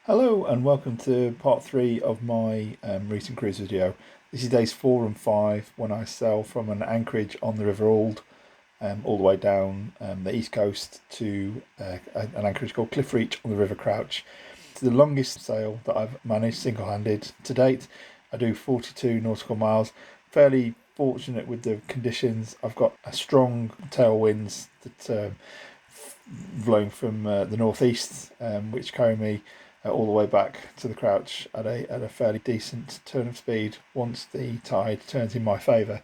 Hello and welcome to part 3 of my recent cruise video. This is days 4 and 5 when I sail from an anchorage on the River Alde all the way down the east coast to an anchorage called Cliff Reach on the River Crouch. It's the longest sail that I've managed single-handed to date. I do 42 nautical miles. Fairly fortunate with the conditions. I've got a strong tailwinds that blowing from the northeast, which carry me all the way back to the Crouch at a fairly decent turn of speed once the tide turns in my favour.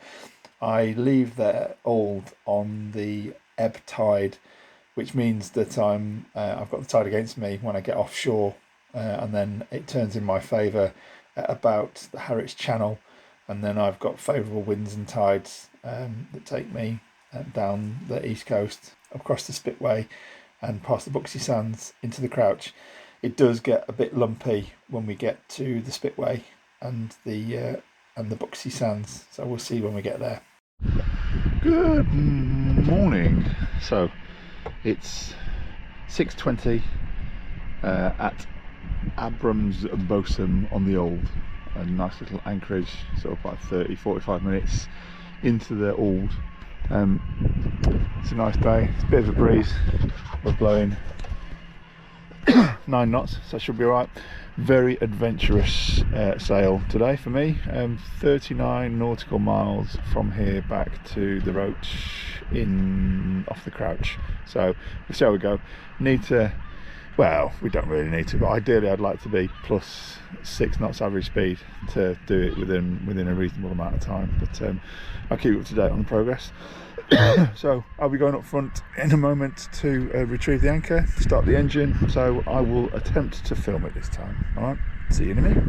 I leave there Old on the ebb tide, which means that I've got the tide against me when I get offshore, and then it turns in my favour at about the Harwich Channel, and then I've got favourable winds and tides that take me down the east coast across the Spitway and past the Buxy Sands into the Crouch. It does get a bit lumpy when we get to the Spitway and the Buxy Sands, so we'll see when we get there. Good morning. So it's 6:20 at Abrams Bosom on the Alde, a nice little anchorage, sort of like 30-45 minutes into the Alde. It's a nice day. It's a bit of a breeze. We're blowing 9 knots, so that should be alright. Very adventurous sail today for me. 39 nautical miles from here back to the Roach off the Crouch. So we'll see how we go. Well, we don't really need to, but ideally I'd like to be plus 6 knots average speed to do it within a reasonable amount of time. But I'll keep you up to date on the progress. So I'll be going up front in a moment to retrieve the anchor, start the engine, so I will attempt to film it this time. Alright, see you in a minute.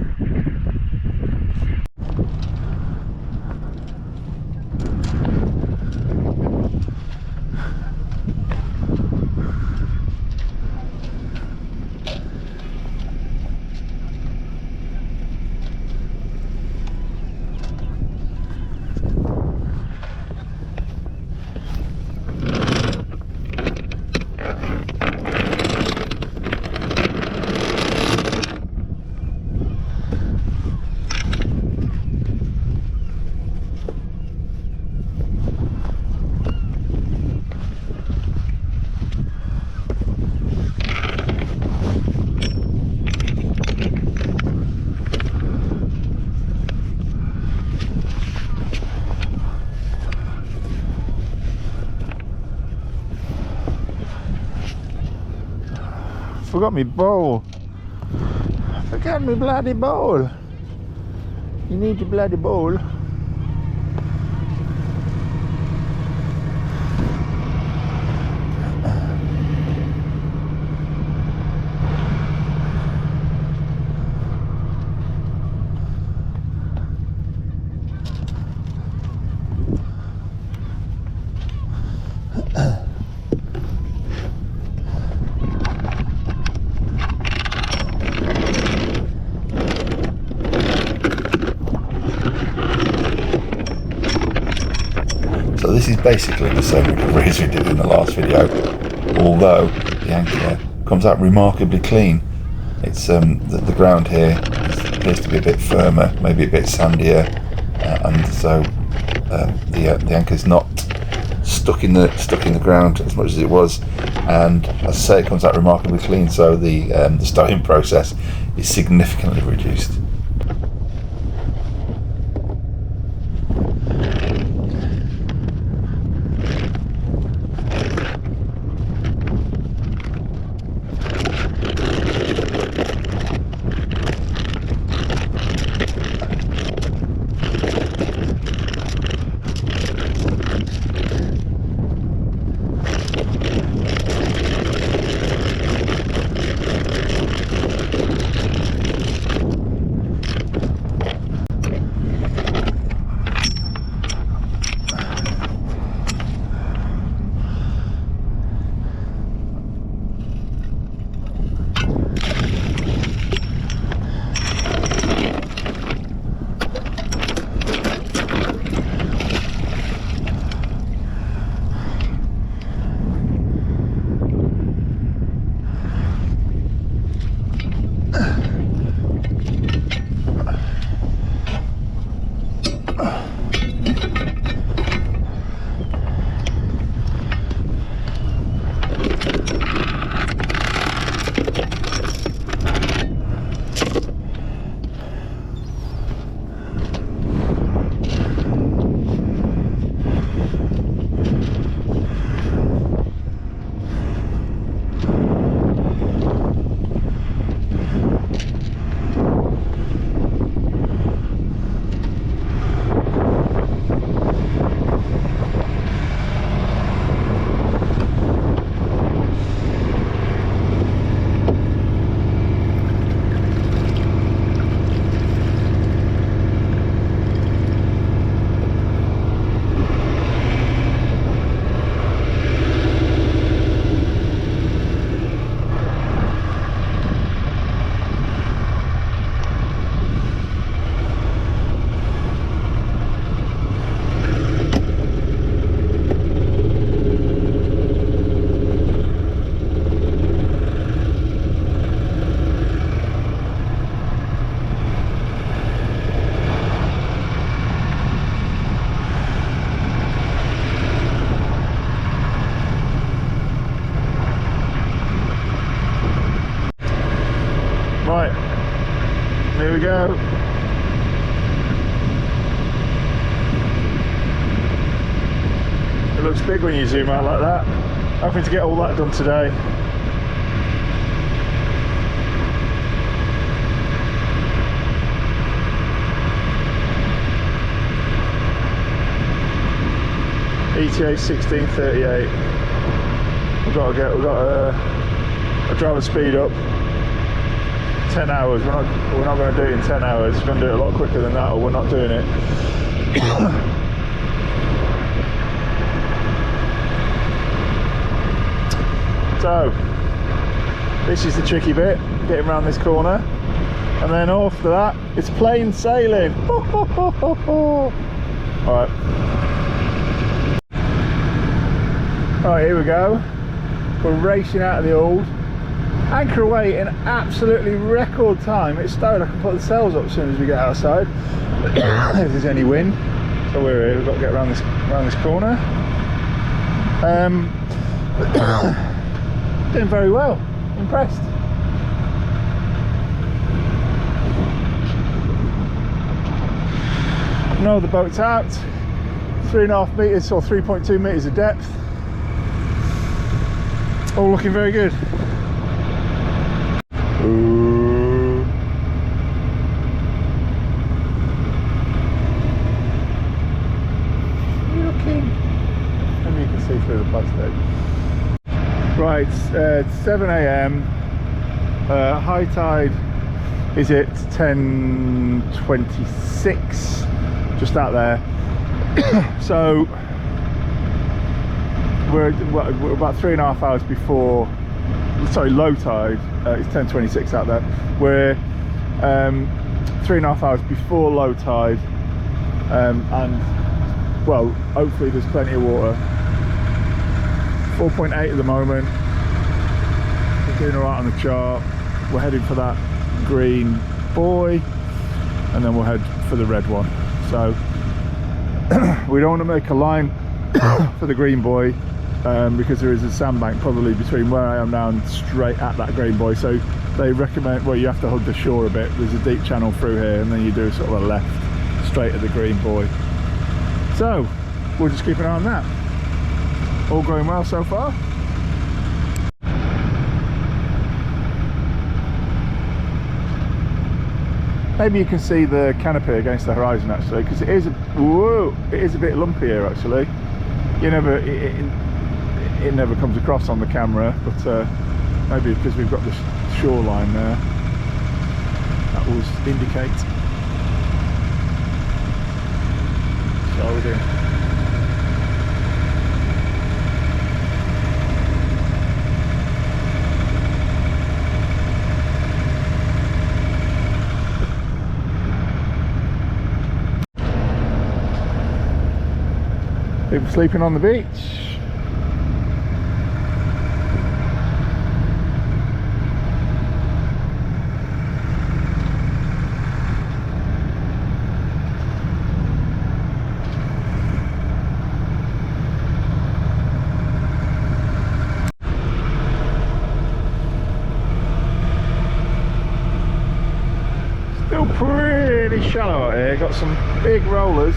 Forgot my bowl. Forgot my bloody bowl. You need your bloody bowl. So this is basically the same recovery as we did in the last video, although the anchor comes out remarkably clean. It's the ground here appears to be a bit firmer, maybe a bit sandier, and so the anchor's not stuck in the ground as much as it was. And as I say, it comes out remarkably clean, so the stowing process is significantly reduced. go. It looks big when you zoom out like that. Hoping to get all that done today. ETA 16:38. We've got to drive the speed up. 10 hours. We're not going to do it in 10 hours. We're going to do it a lot quicker than that, or we're not doing it. So this is the tricky bit, getting around this corner, and then after that it's plain sailing. Alright, here we go. We're racing out of the old. Anchor away in absolutely record time. It's stowed. I can put the sails up as soon as we get outside. If there's any wind. So we're here. We've got to get around this corner. Doing very well. Impressed. No, the boat's out. 3.5 meters or 3.2 meters of depth. All looking very good. Ooh. Looking. Maybe you can see through the plastic. Right, it's 7 AM. High tide is at 10:26, just out there. So we're about 3.5 hours before. Sorry, low tide. It's 10:26 out there. We're 3.5 hours before low tide, and well, hopefully there's plenty of water. 4.8 at the moment. We're doing alright on the chart. We're heading for that green buoy, and then we'll head for the red one. So we don't want to make a line for the green buoy, because there is a sandbank probably between where I am now and straight at that green buoy. So they recommend, well, you have to hug the shore a bit. There's a deep channel through here, and then you do sort of a left straight at the green buoy. So we'll just keep an eye on that. All going well so far. Maybe you can see the canopy against the horizon actually, because it is a bit lumpy here actually. You never, it never comes across on the camera, but maybe because we've got the shoreline there, that will indicate. So we're doing. People sleeping on the beach. Still pretty shallow out here, got some big rollers.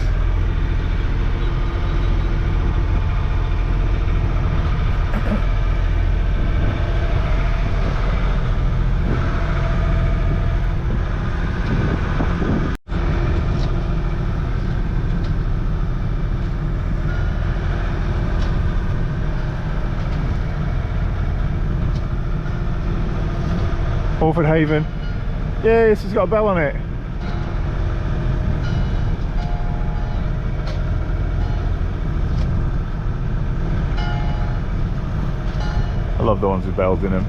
Orford Haven. Yeah, this has got a bell on it. I love the ones with bells in them.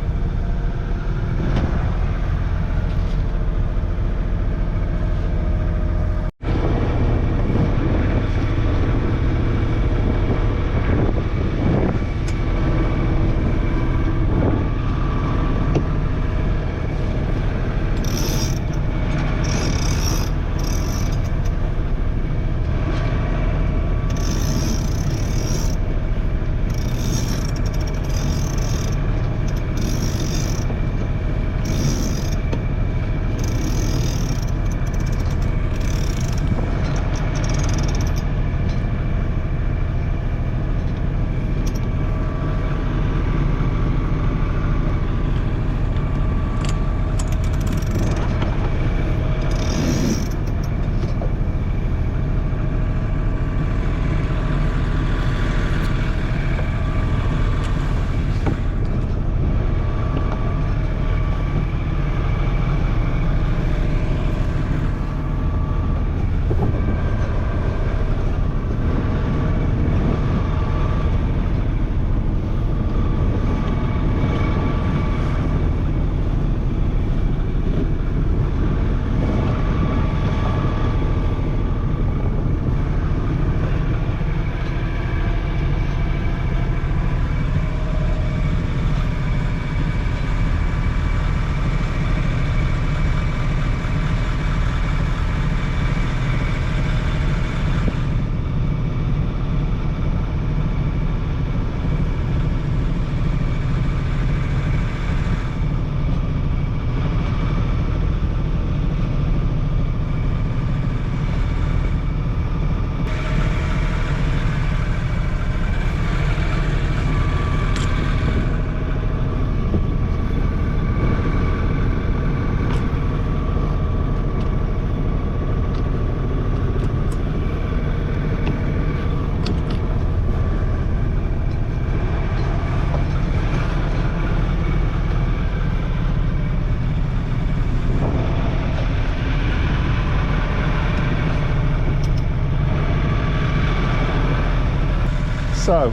So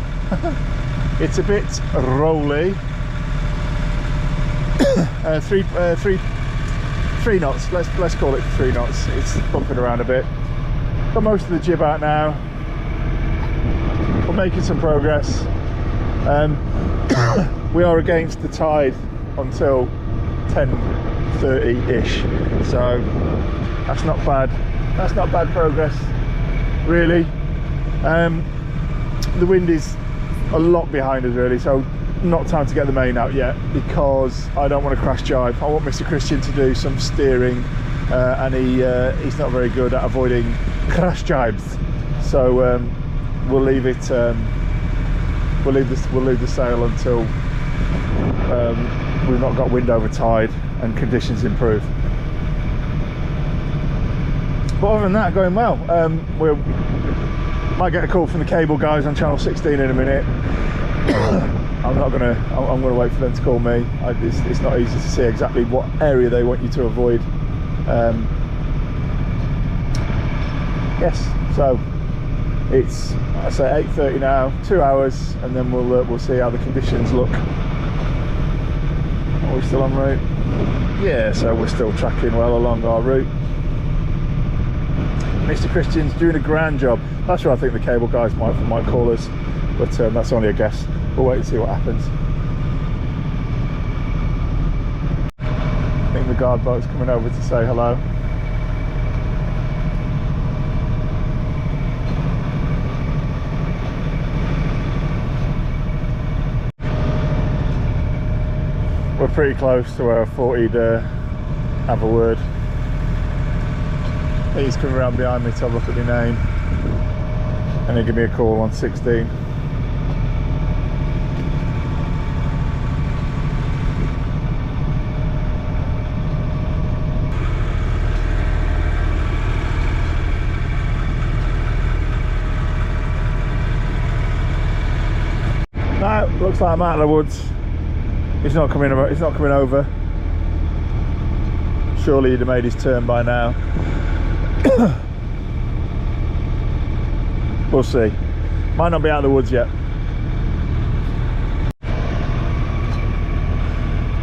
it's a bit rolly. 3 knots. Let's call it 3 knots. It's bumping around a bit. Got most of the jib out now. We're making some progress. We are against the tide until 10:30-ish, so that's not bad. That's not bad progress, really. The wind is a lot behind us, really, so not time to get the main out yet, because I don't want to crash jibe. I want Mr. Christian to do some steering, and he's not very good at avoiding crash jibes. So we'll leave it. We'll leave the sail until we've not got wind over tide and conditions improve. But other than that, going well. We might get a call from the cable guys on channel 16 in a minute. I'm gonna wait for them to call me. It's not easy to see exactly what area they want you to avoid. Yes, so it's, I say, 8:30 now, 2 hours, and then we'll see how the conditions look. Are we still en route? Yeah, so we're still tracking well along our route. Mr. Christian's doing a grand job. That's where I think the cable guys might call us, but that's only a guess. We'll wait and see what happens. I think the guard boat's coming over to say hello. We're pretty close to where I thought he'd have a word. He's coming around behind me to have a look at my name, and he'll give me a call on 16. Now, looks like I'm out of the woods. He's not coming over. Surely he'd have made his turn by now. We'll see. Might not be out of the woods yet.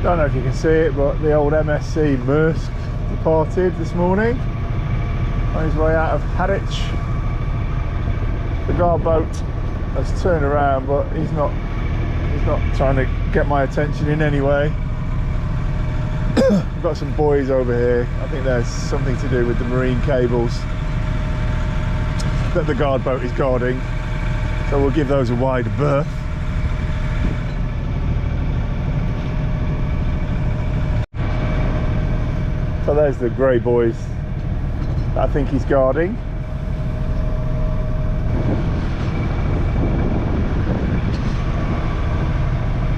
Don't know if you can see it, but the old MSC Maersk departed this morning on his way out of Harwich. The guard boat has turned around, but he's not trying to get my attention in any way. We've got some buoys over here. I think there's something to do with the marine cables that the guard boat is guarding, so we'll give those a wide berth. So there's the grey buoys that I think he's guarding.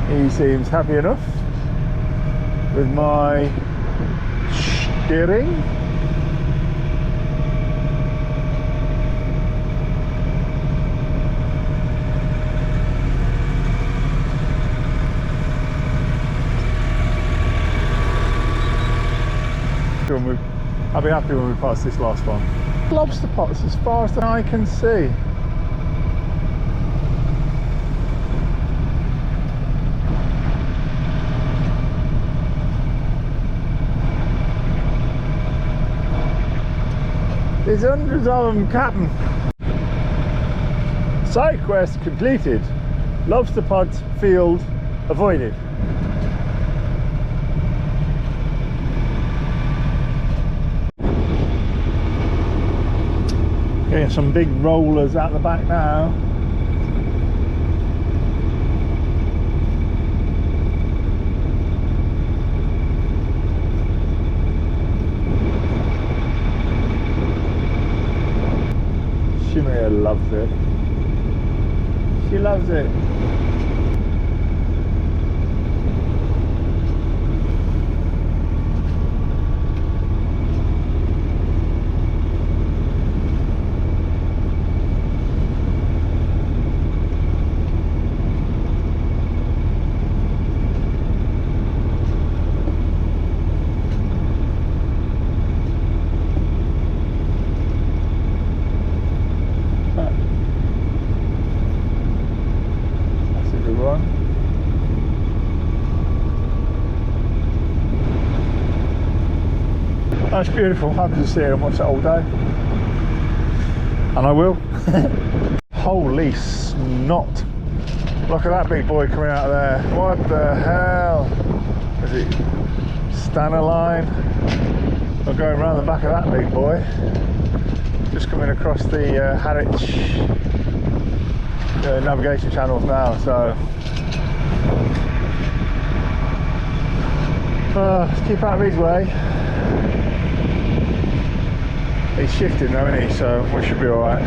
He seems happy enough with my steering. I'll be happy when we pass this last one. Lobster pots as far as the eye can see. There's hundreds of them, Captain. Side quest completed. Lobster pod field avoided. Getting some big rollers out the back now. Shimmer loves it. She loves it. That's beautiful. Happy to see it and watch it all day. And I will. Holy snot. Look at that big boy coming out of there. What the hell? Is it Stanner line? We're going around the back of that big boy. Just coming across the Harwich navigation channels now, so let's keep out of his way. He's shifting though, isn't he? So we should be alright.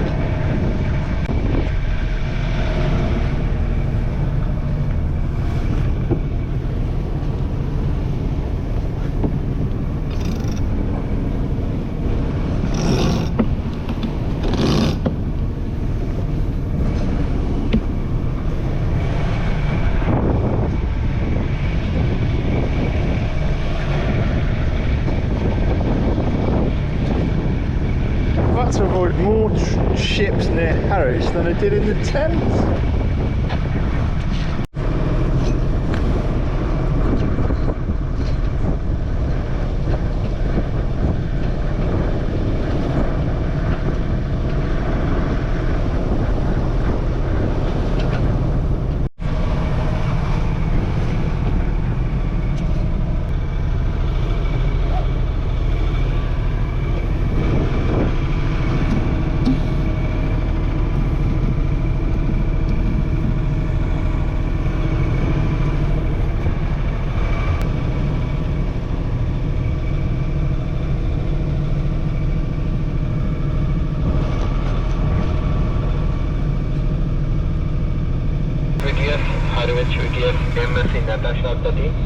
To avoid more ships near Harwich than I did in the Thames.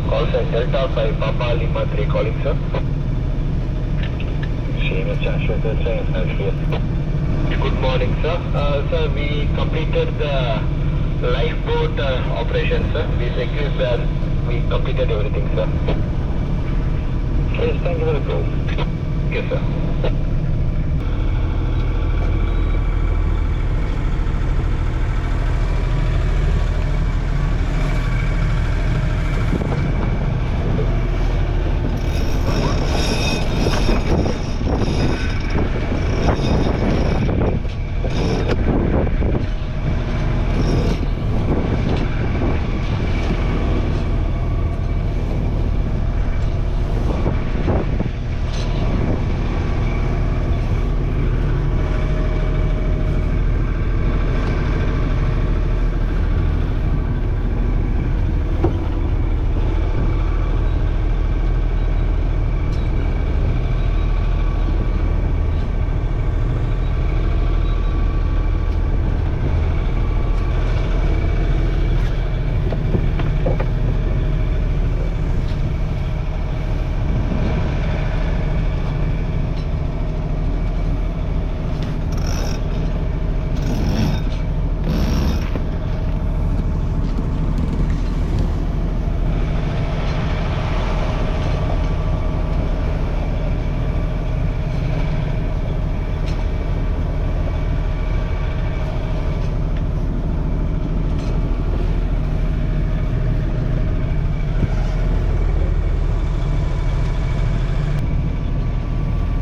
Call sign Delta 5 Papa Lima 3 calling sir. Good morning sir. Sir, we completed the lifeboat operation sir. We secured that. We completed everything sir. Yes, thank you for the call. Yes sir.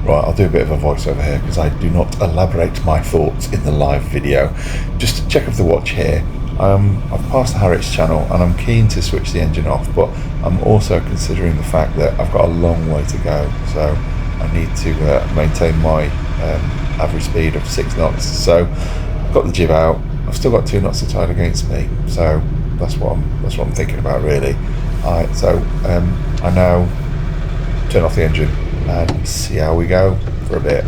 Right, I'll do a bit of a voiceover here because I do not elaborate my thoughts in the live video. Just to check of the watch here, I've passed the Harwich channel and I'm keen to switch the engine off, but I'm also considering the fact that I've got a long way to go, so I need to maintain my average speed of 6 knots. So I've got the jib out, I've still got 2 knots to tide against me, so that's what I'm thinking about really. Alright, so I now turn off the engine and see how we go for a bit.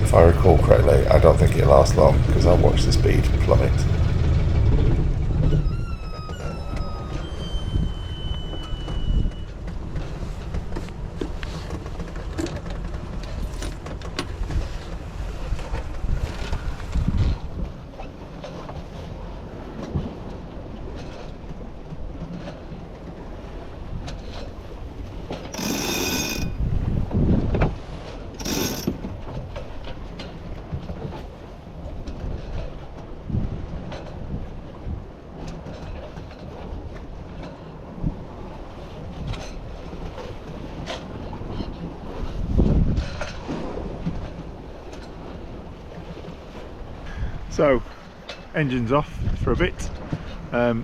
If I recall correctly, I don't think it'll last long because I'll watch the speed plummet. So, engine's off for a bit. We're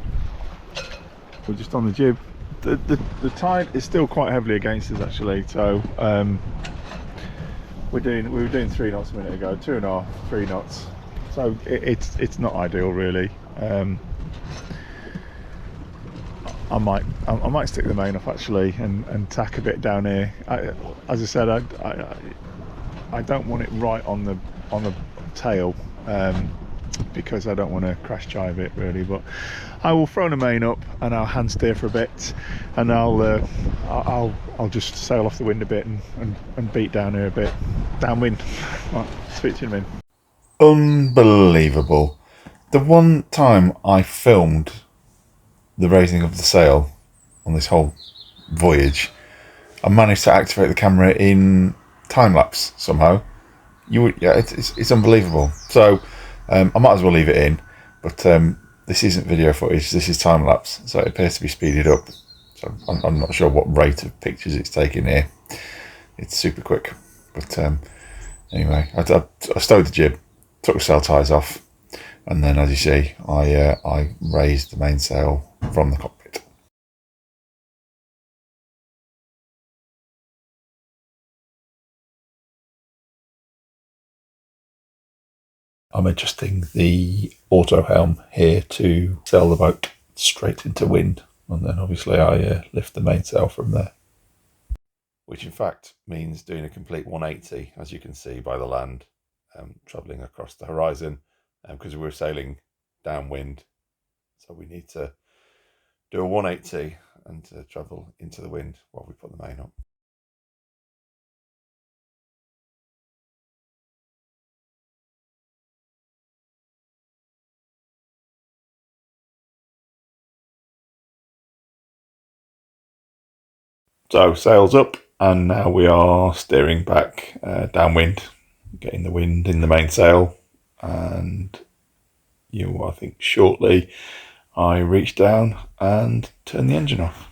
just on the jib. The tide is still quite heavily against us actually. So we were doing 3 knots a minute ago, 2.5, 3 knots. So it's not ideal really. I might stick the main off actually and tack a bit down here. As I said, I don't want it right on the tail because I don't want to crash jibe it really. But I will throw the main up and I'll hand steer for a bit, and I'll just sail off the wind a bit and beat down here a bit downwind. Right, switching them in. Unbelievable. The one time I filmed the raising of the sail on this whole voyage, I managed to activate the camera in time lapse somehow. It's unbelievable. So I might as well leave it in, but this isn't video footage, this is time lapse, so it appears to be speeded up. So I'm not sure what rate of pictures it's taking here. It's super quick, but anyway, I stowed the jib, took the sail ties off, and then, as you see, I raised the mainsail from the cockpit. I'm adjusting the auto helm here to sail the boat straight into wind, and then obviously I lift the mainsail from there. Which in fact means doing a complete 180, as you can see by the land, travelling across the horizon, because we're sailing downwind, so we need to do a 180 and travel into the wind while we put the main up. So sails up, and now we are steering back downwind, getting the wind in the mainsail, and I think shortly I reach down and turn the engine off.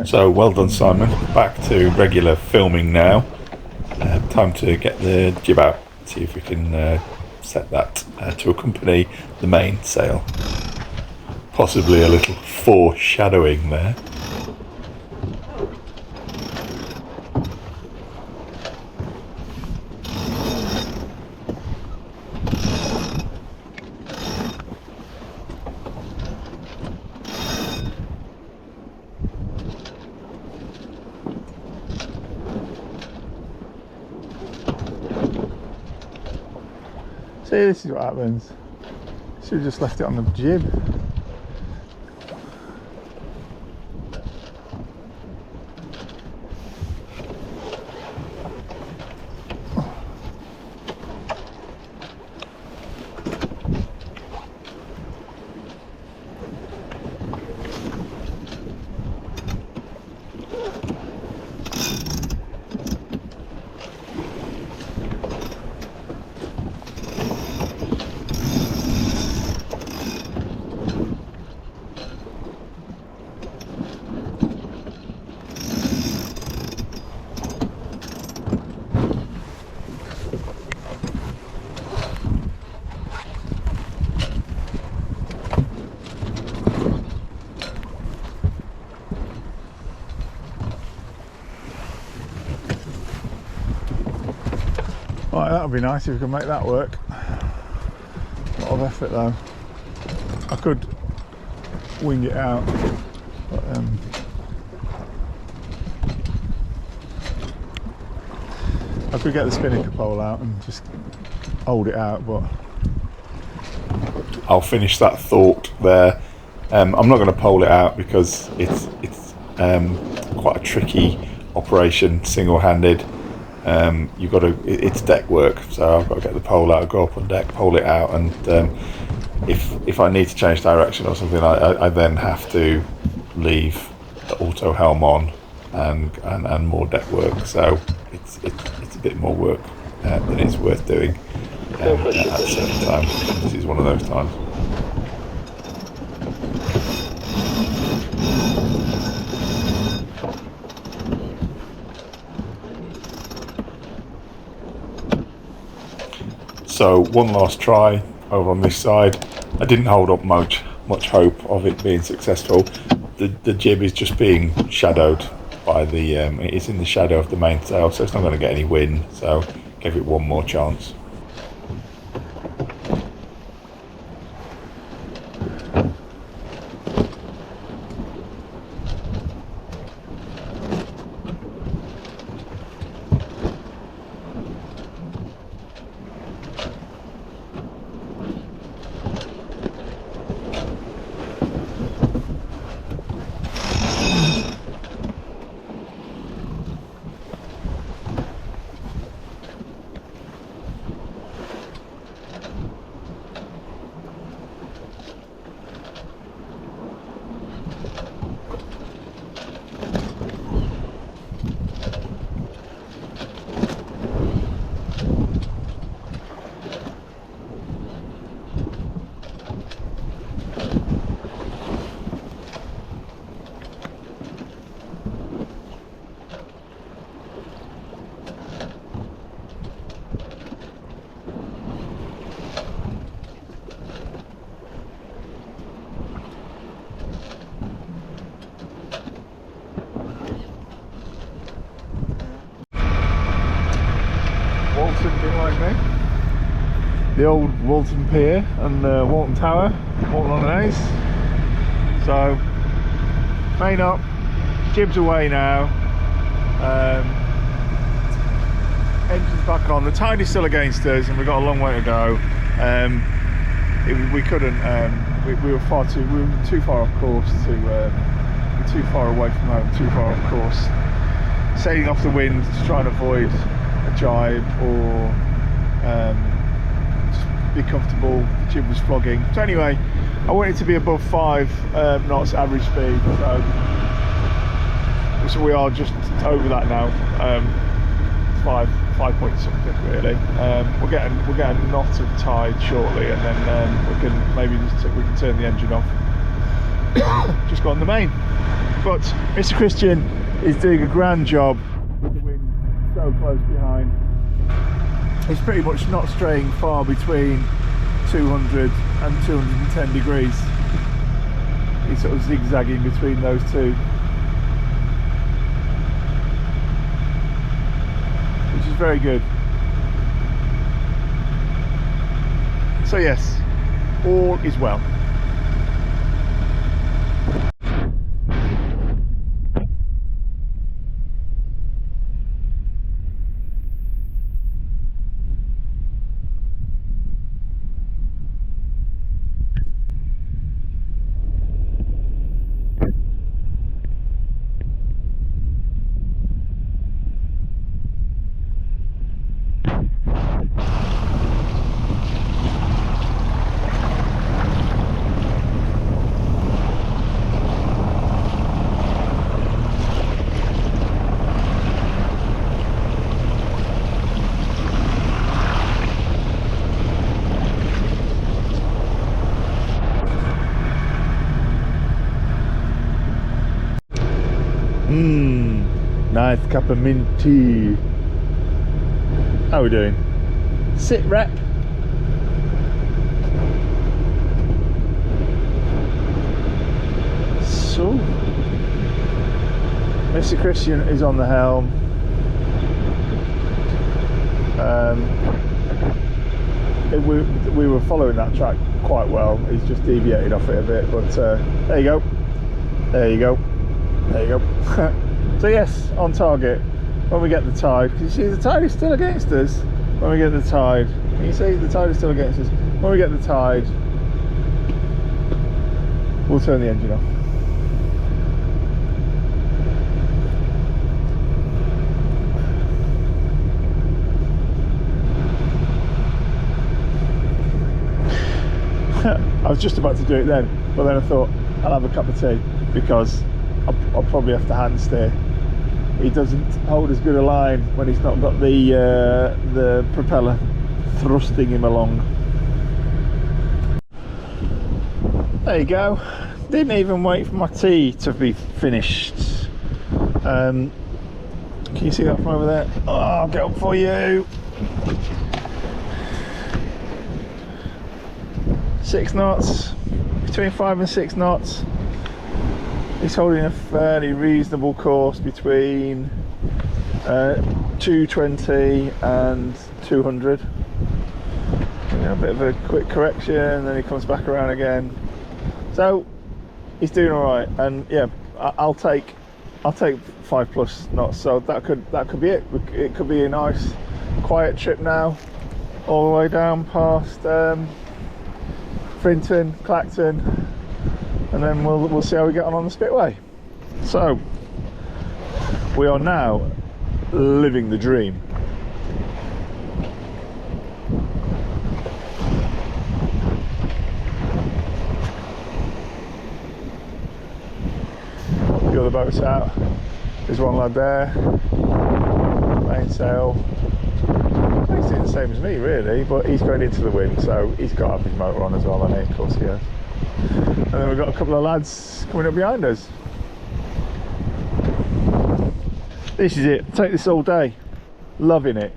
So well done, Simon. Back to regular filming now. Time to get the jib out, see if we can set that to accompany the mainsail. Possibly a little foreshadowing there. See, this is what happens. Should have just left it on the jib. Right, that would be nice if we could make that work. A lot of effort though. I could wing it out, but I could get the spinnaker pole out and just hold it out, but I'll finish that thought there. I'm not going to pole it out because it's quite a tricky operation single-handed. you've got to. It's deck work, so I've got to get the pole out, go up on deck, pole it out, and if I need to change direction or something, I then have to leave the auto helm on and more deck work. So it's a bit more work than it's worth doing at a certain time. This is one of those times. So one last try over on this side. I didn't hold up much hope of it being successful. The jib is just being shadowed by the it's in the shadow of the mainsail, so it's not going to get any wind, so give it one more chance. Behind me, the old Walton Pier and Walton Tower, Walton on the Naze. So main up, jib's away now, engine's back on. The tide is still against us and we've got a long way to go. We couldn't, we were too far off course too far away from home, too far off course, sailing off the wind to try and avoid a jibe or just be comfortable. The jib was flogging. So anyway, I wanted to be above 5 knots average speed, so we are just over that now. 5 point something really. We'll get a knot of tide shortly, and then we can turn the engine off. Just go on the main. But Mr. Christian is doing a grand job with the wind so close behind. It's pretty much not straying far between 200 and 210 degrees. He's sort of zigzagging between those two, which is very good. So yes, all is well. Nice cup of mint tea. How are we doing? Sit rep. So, Mr. Christian is on the helm. We were following that track quite well. He's just deviated off it a bit, but there you go. There you go. There you go. So yes, on target when we get the tide. Because you see the tide is still against us. When we get the tide, can you see the tide is still against us? When we get the tide, we'll turn the engine off. I was just about to do it then, but then I thought I'll have a cup of tea because I'll probably have to hand steer. He doesn't hold as good a line when he's not got the propeller thrusting him along. There you go. Didn't even wait for my tea to be finished. Can you see that from over there? Oh, I'll get up for you. 6 knots, between 5 and 6 knots. He's holding a fairly reasonable course between 220 and 200. A bit of a quick correction, then he comes back around again. So he's doing all right, and yeah, I'll take 5+ knots. So that could be it. It could be a nice quiet trip now, all the way down past Frinton, Clacton, and then we'll see how we get on the Spitway. So we are now living the dream. The other boat's out. There's one lad there, mainsail. He's doing the same as me really, but he's going into the wind, so he's got to have his motor on as well, hasn't he? Of course he has. And then we've got a couple of lads coming up behind us. This is it. Take this all day. Loving it.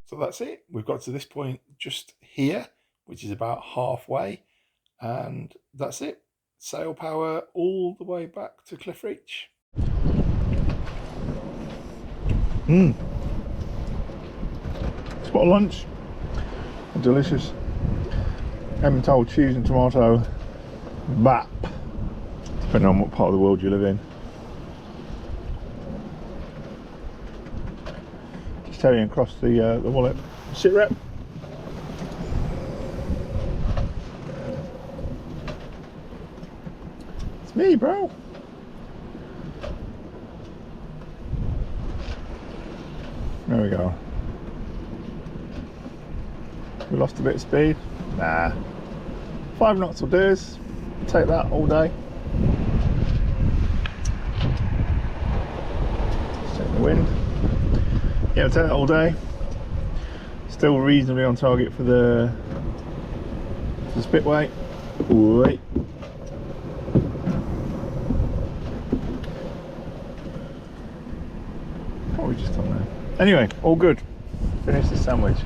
So that's it. We've got to this point just here, which is about halfway, and that's it. Sail power all the way back to Cliff Reach. Spot of lunch. Delicious. Emmental cheese and tomato bap, depending on what part of the world you live in. Just carrying across the wallet. Sit rep. It's me, bro. There we go. We lost a bit of speed. Nah. 5 knots will do us. Take that all day. Just take the wind. Yeah, I'll take that all day. Still reasonably on target for the Spitway. Wait. What have we just done there? Anyway, all good. Finish this sandwich.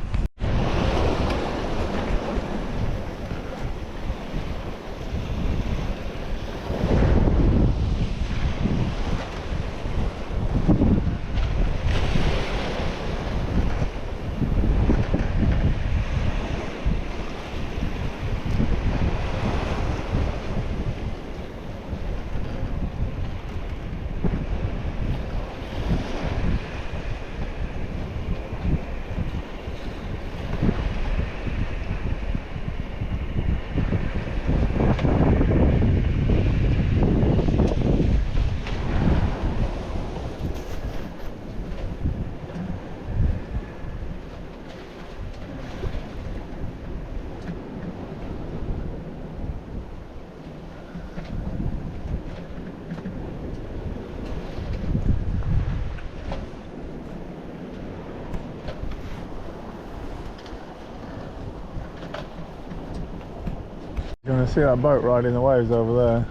You want to see that boat riding the waves over there?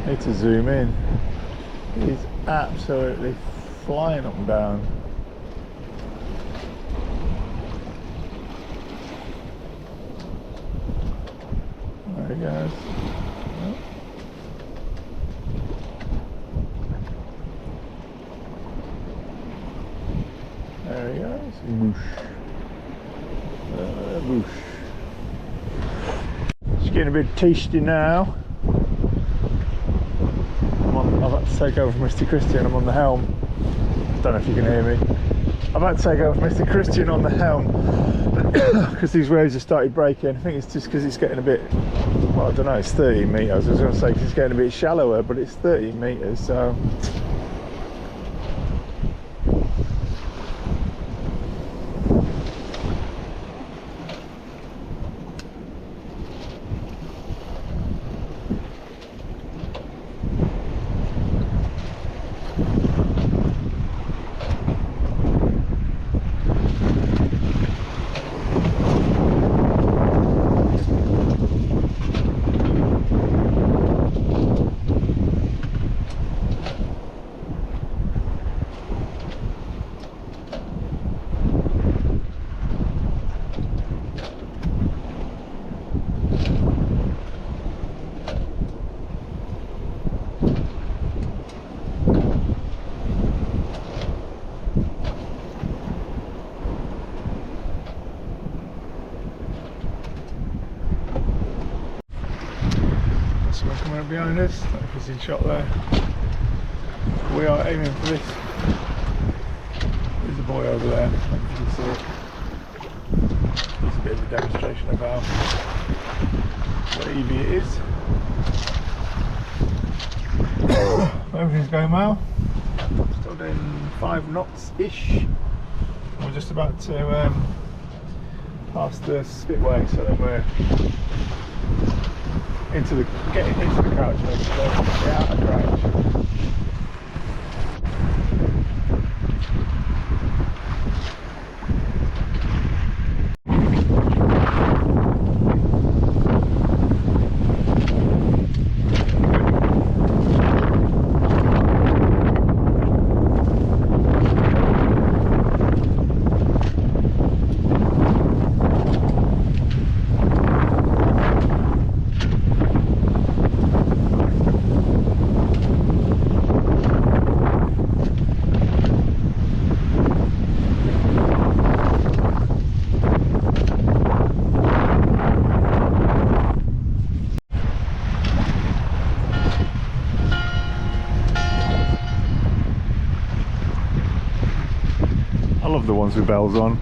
Need to zoom in. He's absolutely flying up and down. There he goes. There he goes. Whoosh. Whoosh. It's getting a bit tasty now. I've had to take over from Mr. Christian. I'm on the helm. Don't know if you can hear me. I've had to take over from Mr. Christian on the helm because these waves have started breaking. I think it's just because it's getting a bit, well, I don't know, it's 13 metres. I was going to say 'cause it's getting a bit shallower, but it's 13 metres, so. down behind us. I don't know if he's in shot there. We are aiming for this. There's a boy over there. I don't know if you can see it. It's a bit of a demonstration of how easy it is. Everything's going well. Still doing 5 knots-ish. We're just about to pass the spitway, so then we're getting into the crouch, basically. Get out of crouch. I love the ones with bells on.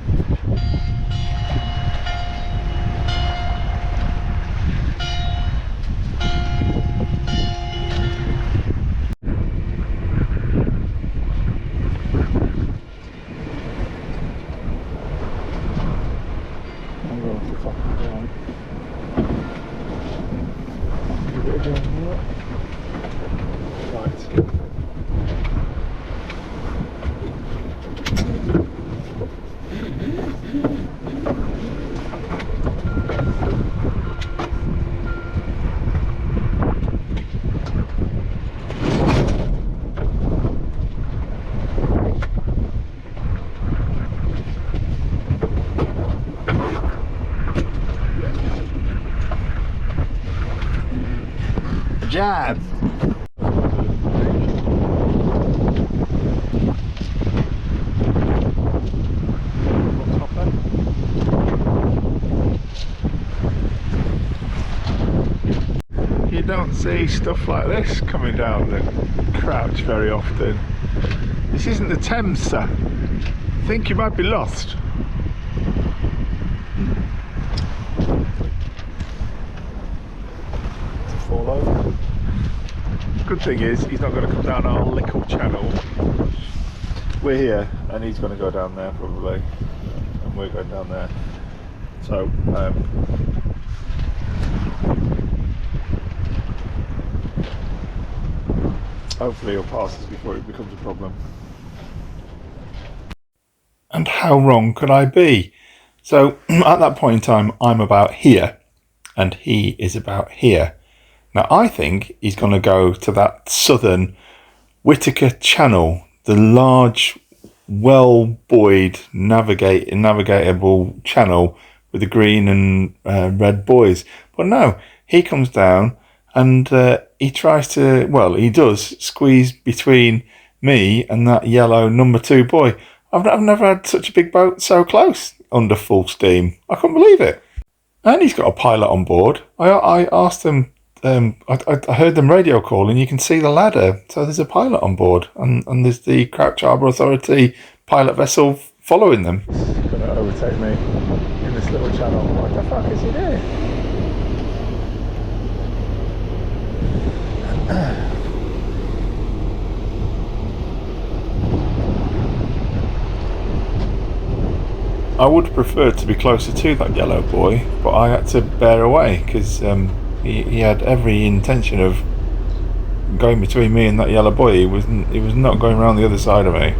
Jab. You don't see stuff like this coming down the crouch very often. This isn't the Thames, sir. I think you might be lost. Fall over. Good thing is he's not going to come down our little channel. We're here and he's going to go down there probably, and we're going down there. So hopefully he'll pass us before it becomes a problem. And how wrong could I be? So at that point in time, I'm about here and he is about here. Now I think he's going to go to that southern Whitaker Channel, the large, well-buoyed, navigatable channel with the green and red buoys. But no, he comes down and he tries to, well, he does squeeze between me and that yellow number 2 buoy. I've never had such a big boat so close under full steam. I couldn't believe it. And he's got a pilot on board. I asked him, I heard them radio call and you can see the ladder. So there's a pilot on board and there's the Crouch Harbour Authority pilot vessel following them. He's going to overtake me in this little channel. What the fuck is he doing? I would prefer to be closer to that yellow buoy, but I had to bear away because he had every intention of going between me and that yellow buoy. He was not going around the other side of me.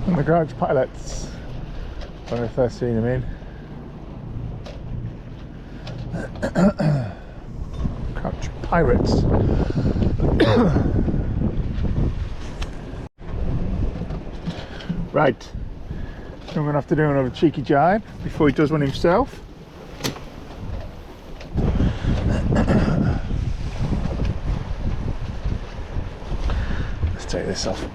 And the garage pilots, I don't know if they're seeing him in. Crouch pirates. Right, so I'm going to have to do another cheeky jibe before he does one himself. this off.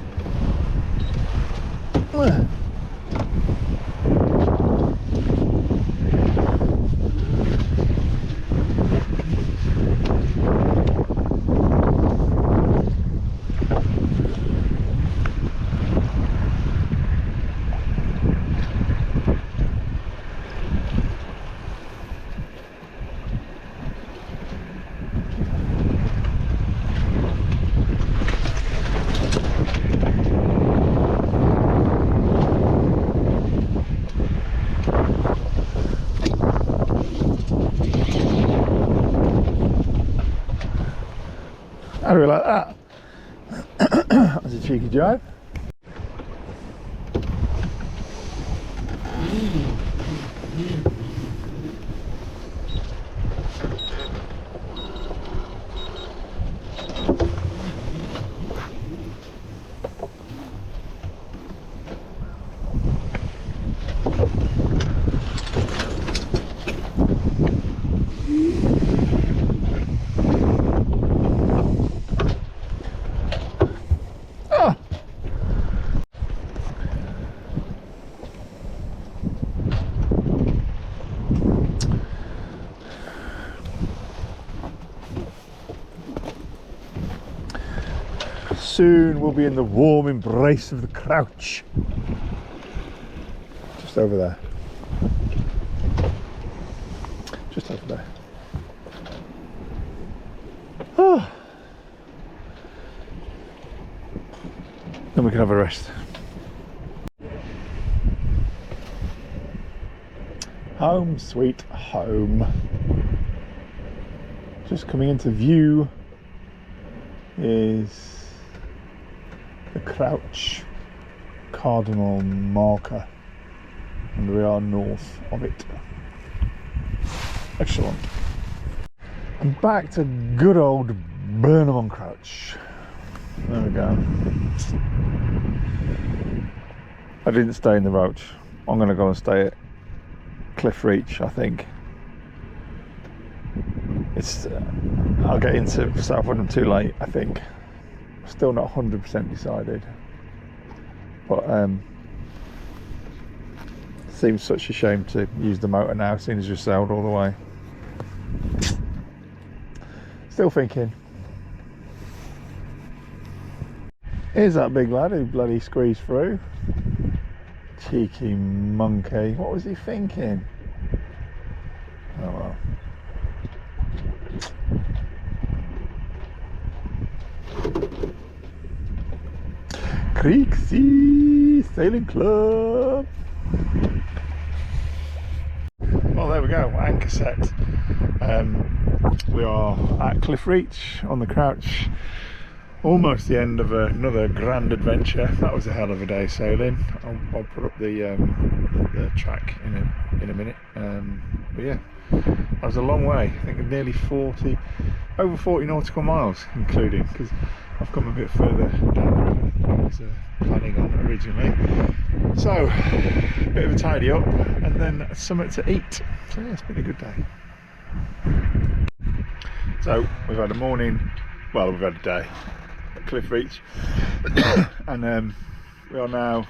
How do we like that? That's a cheeky drive. Soon we'll be in the warm embrace of the Crouch. Just over there. Just over there. Oh. Then we can have a rest. Home sweet home. Just coming into view is the Crouch cardinal marker, and we are north of it. Excellent. And back to good old Burnham on Crouch. There we go. I didn't stay in the Roach. I'm going to go and stay at Cliff Reach, I think. It's I'll get into South Wyndham too late, I think. Still not 100% decided, but seems such a shame to use the motor now, seeing as you've sailed all the way. Still thinking. Here's that big lad who bloody squeezed through. Cheeky monkey. What was he thinking? Oh well. Creek Sea Sailing Club. Well, there we go, anchor set. We are at Cliff Reach on the Crouch. Almost the end of another grand adventure. That was a hell of a day sailing. I'll put up the track in a minute. But yeah, that was a long way. I think nearly over 40 nautical miles, including, because I've come a bit further down the river than I was planning on originally. So, a bit of a tidy up, and then something to eat. So yeah, it's been a good day. So we've had a morning. Well, we've had a day at Cliff Reach, and we are now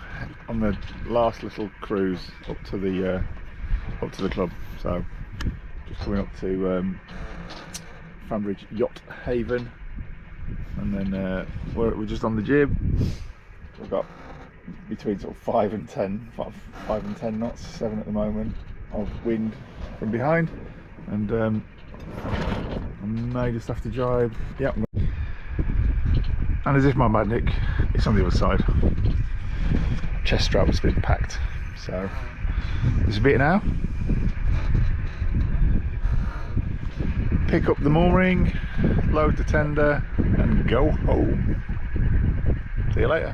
on the last little cruise up to the club. So just coming up to Fambridge Yacht Haven, and then we're just on the jib. We've got between sort of 5 and 10 knots, 7 at the moment, of wind from behind, and I may just have to drive. Yep. And as if my magic, it's on the other side. Chest strap's been packed, so there's a bit now. Pick up the mooring, load the tender, and go home. See you later.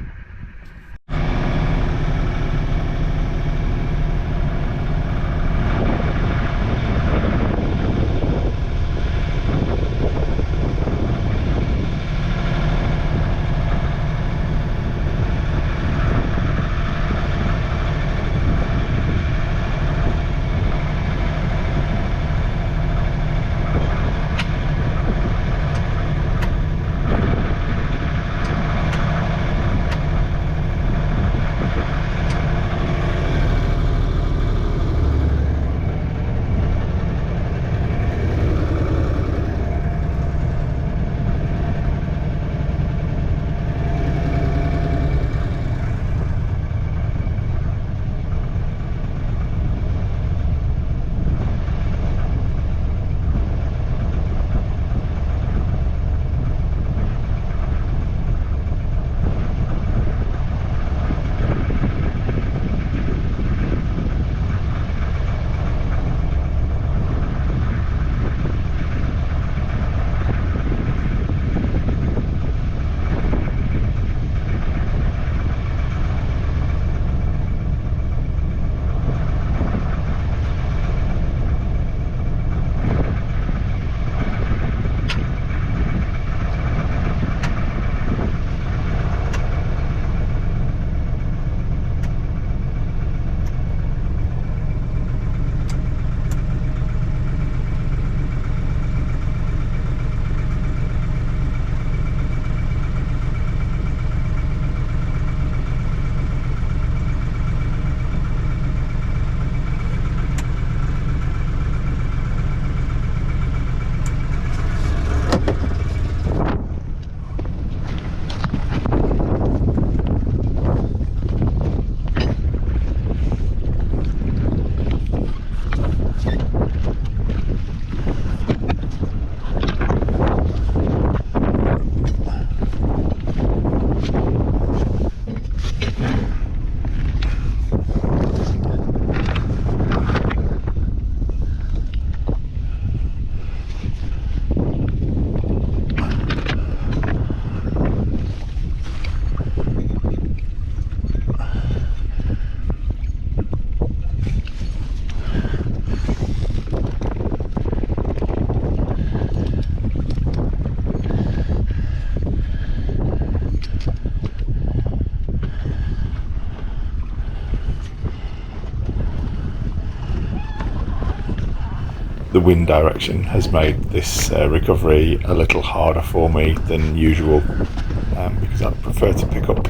the wind direction has made this recovery a little harder for me than usual, because I prefer to pick up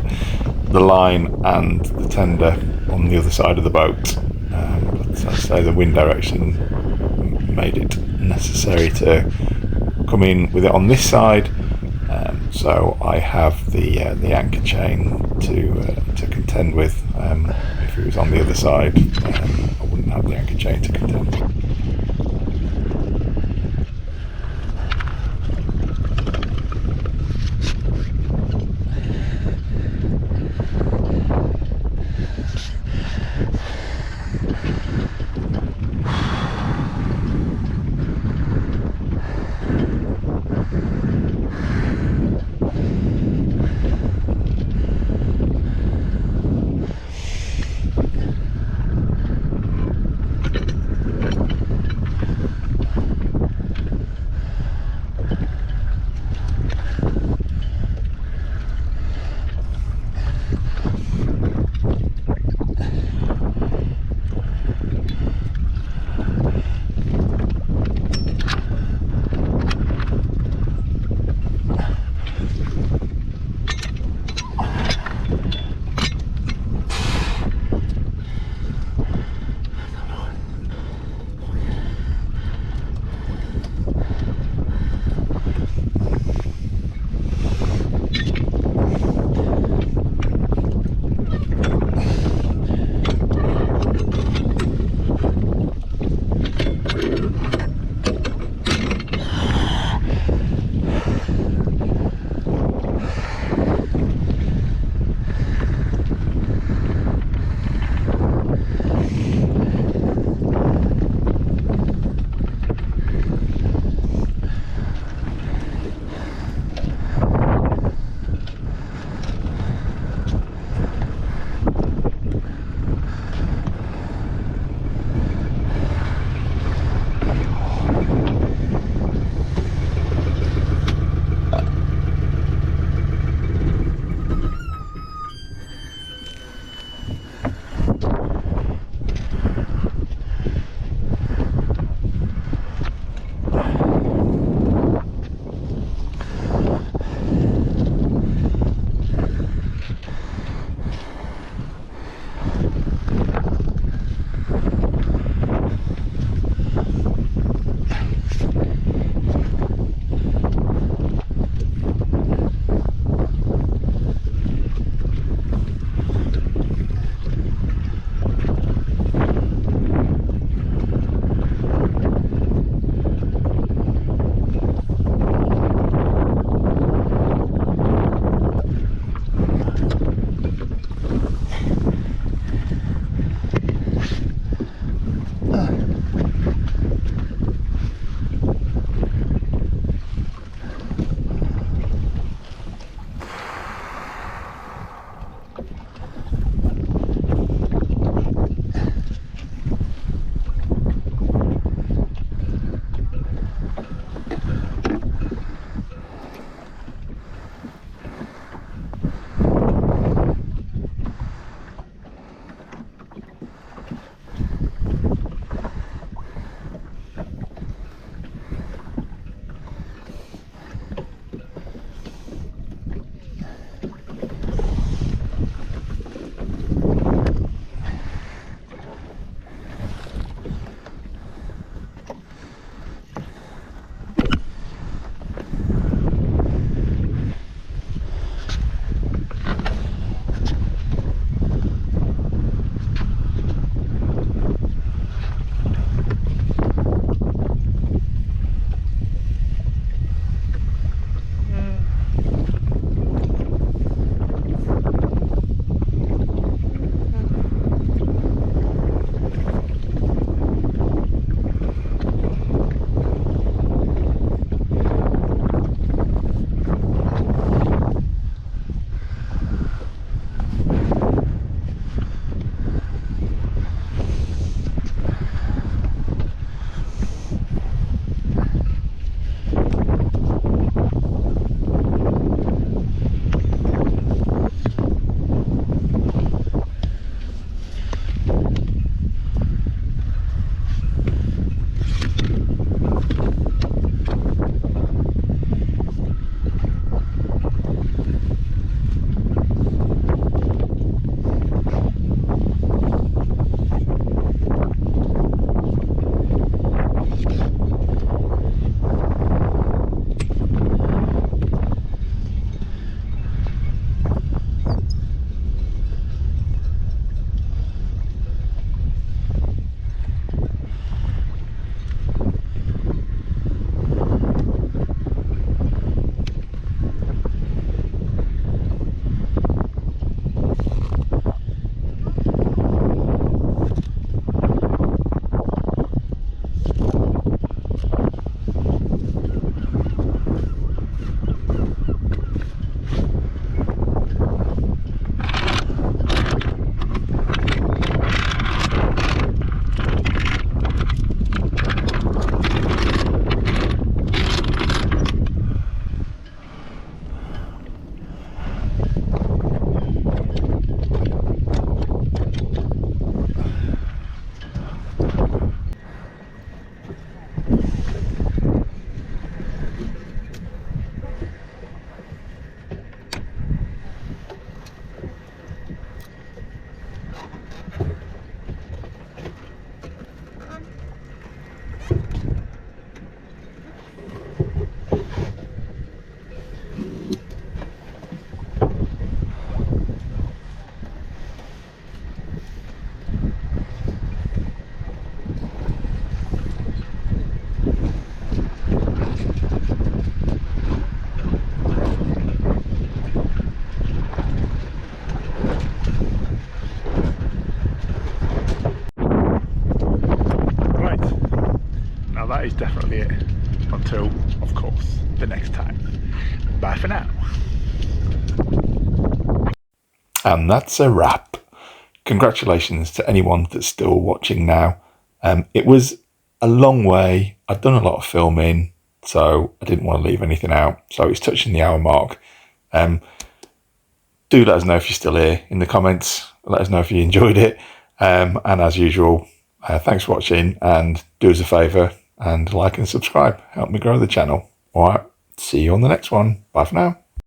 the line and the tender on the other side of the boat. But as I say, the wind direction made it necessary to come in with it on this side. So I have the anchor chain to contend with. If it was on the other side, I wouldn't have the anchor chain to contend with. that is definitely it. Until, of course, the next time. Bye for now. And that's a wrap. Congratulations to anyone that's still watching now. It was a long way. I'd done a lot of filming, so I didn't want to leave anything out. So it's touching the hour mark. Do let us know if you're still here in the comments. Let us know if you enjoyed it. And as usual, thanks for watching, and do us a favour and like and subscribe. Help me grow the channel. All right, see you on the next one. Bye for now.